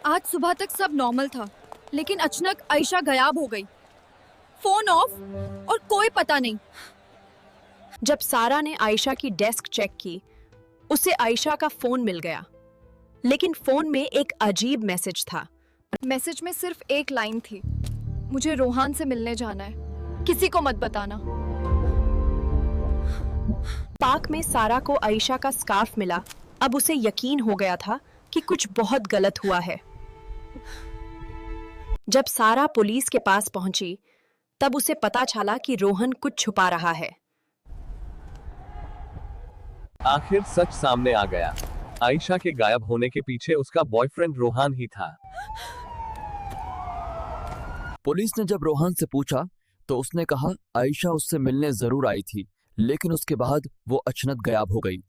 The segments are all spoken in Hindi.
आज सुबह तक सब नॉर्मल था, लेकिन अचानक आयशा गायब हो गई। फोन ऑफ और कोई पता नहीं। जब सारा ने आयशा की डेस्क चेक की, उसे आयशा का फोन मिल गया, लेकिन फोन में एक अजीब मैसेज था। मैसेज में सिर्फ एक लाइन थी, मुझे रोहान से मिलने जाना है, किसी को मत बताना। पार्क में सारा को आयशा का स्कार्फ मिला। अब उसे यकीन हो गया था कि कुछ बहुत गलत हुआ है। जब सारा पुलिस के पास पहुंची, तब उसे पता चला कि रोहन कुछ छुपा रहा है। आखिर सच सामने आ गया। आयशा के गायब होने के पीछे उसका बॉयफ्रेंड रोहान ही था। पुलिस ने जब रोहन से पूछा तो उसने कहा आयशा उससे मिलने जरूर आई थी, लेकिन उसके बाद वो अचानक गायब हो गई।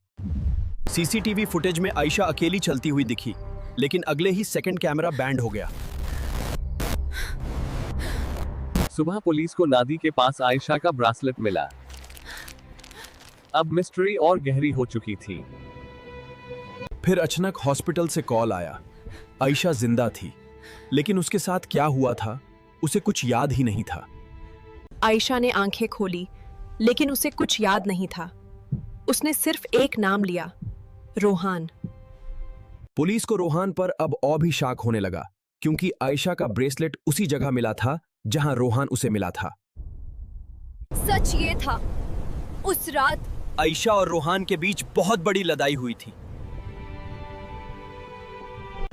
सीसीटीवी फुटेज में आयशा अकेली चलती हुई दिखी, लेकिन अगले ही सेकंड कैमरा बैंड हो गया। सुबह पुलिस को नादी के पास आयशा का ब्रासलेट मिला। अब मिस्ट्री और गहरी हो चुकी थी। फिर अचानक हॉस्पिटल से कॉल आया। आयशा जिंदा थी, लेकिन उसके साथ क्या हुआ था उसे कुछ याद ही नहीं था। आयशा ने आंखें खोली, लेकिन उसे कुछ याद नहीं था। उसने सिर्फ एक नाम लिया, रोहान। पुलिस को रोहान पर अब और भी शक होने लगा, क्योंकि आयशा का ब्रेसलेट उसी जगह मिला था जहां रोहान उसे मिला था। सच ये था, उस रात आयशा और रोहान के बीच बहुत बड़ी लड़ाई हुई थी।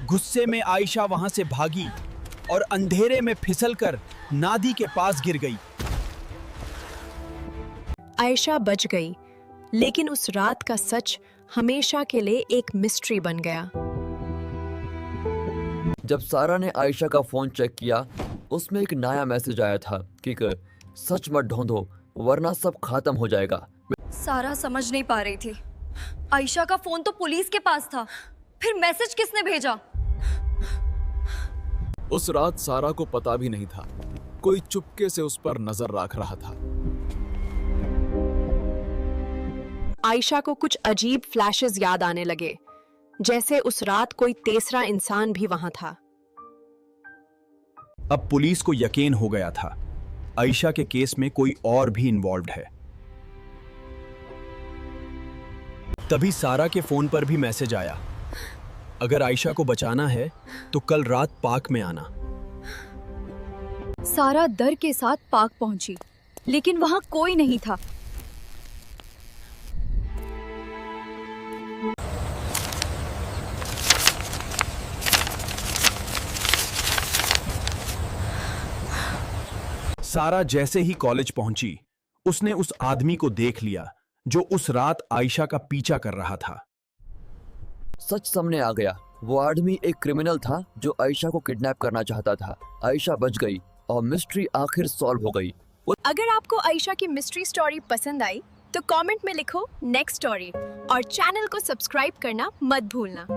गुस्से में आयशा वहां से भागी और अंधेरे में फिसलकर नादी के पास गिर गई। आयशा बच गई, लेकिन उस रात का सच हमेशा के लिए एक मिस्ट्री बन गया। जब सारा ने आयशा का फोन चेक किया, उसमें एक नया मैसेज आया था कि सच मत ढूंढो वरना सब खत्म हो जाएगा। सारा समझ नहीं पा रही थी। आयशा का फोन तो पुलिस के पास था, फिर मैसेज किसने भेजा? उस रात सारा को पता भी नहीं था, कोई चुपके से उस पर नजर रख रहा था। आयशा को कुछ अजीब फ्लैशेस याद आने लगे, जैसे उस रात कोई तीसरा इंसान भी वहां था। अब पुलिस को यकीन हो गया था, आयशा के केस में कोई और भी इन्वॉल्व्ड है। तभी सारा के फोन पर भी मैसेज आया, अगर आयशा को बचाना है तो कल रात पार्क में आना। सारा डर के साथ पार्क पहुंची, लेकिन वहां कोई नहीं था। सारा जैसे ही कॉलेज पहुंची, उसने उस आदमी को देख लिया जो उस रात आयशा का पीछा कर रहा था। सच सामने आ गया। वो आदमी एक क्रिमिनल था जो आयशा को किडनैप करना चाहता था। आयशा बच गई और मिस्ट्री आखिर सॉल्व हो गई। अगर आपको आयशा की मिस्ट्री स्टोरी पसंद आई तो कमेंट में लिखो नेक्स्ट स्टोरी और चैनल को सब्सक्राइब करना मत भूलना।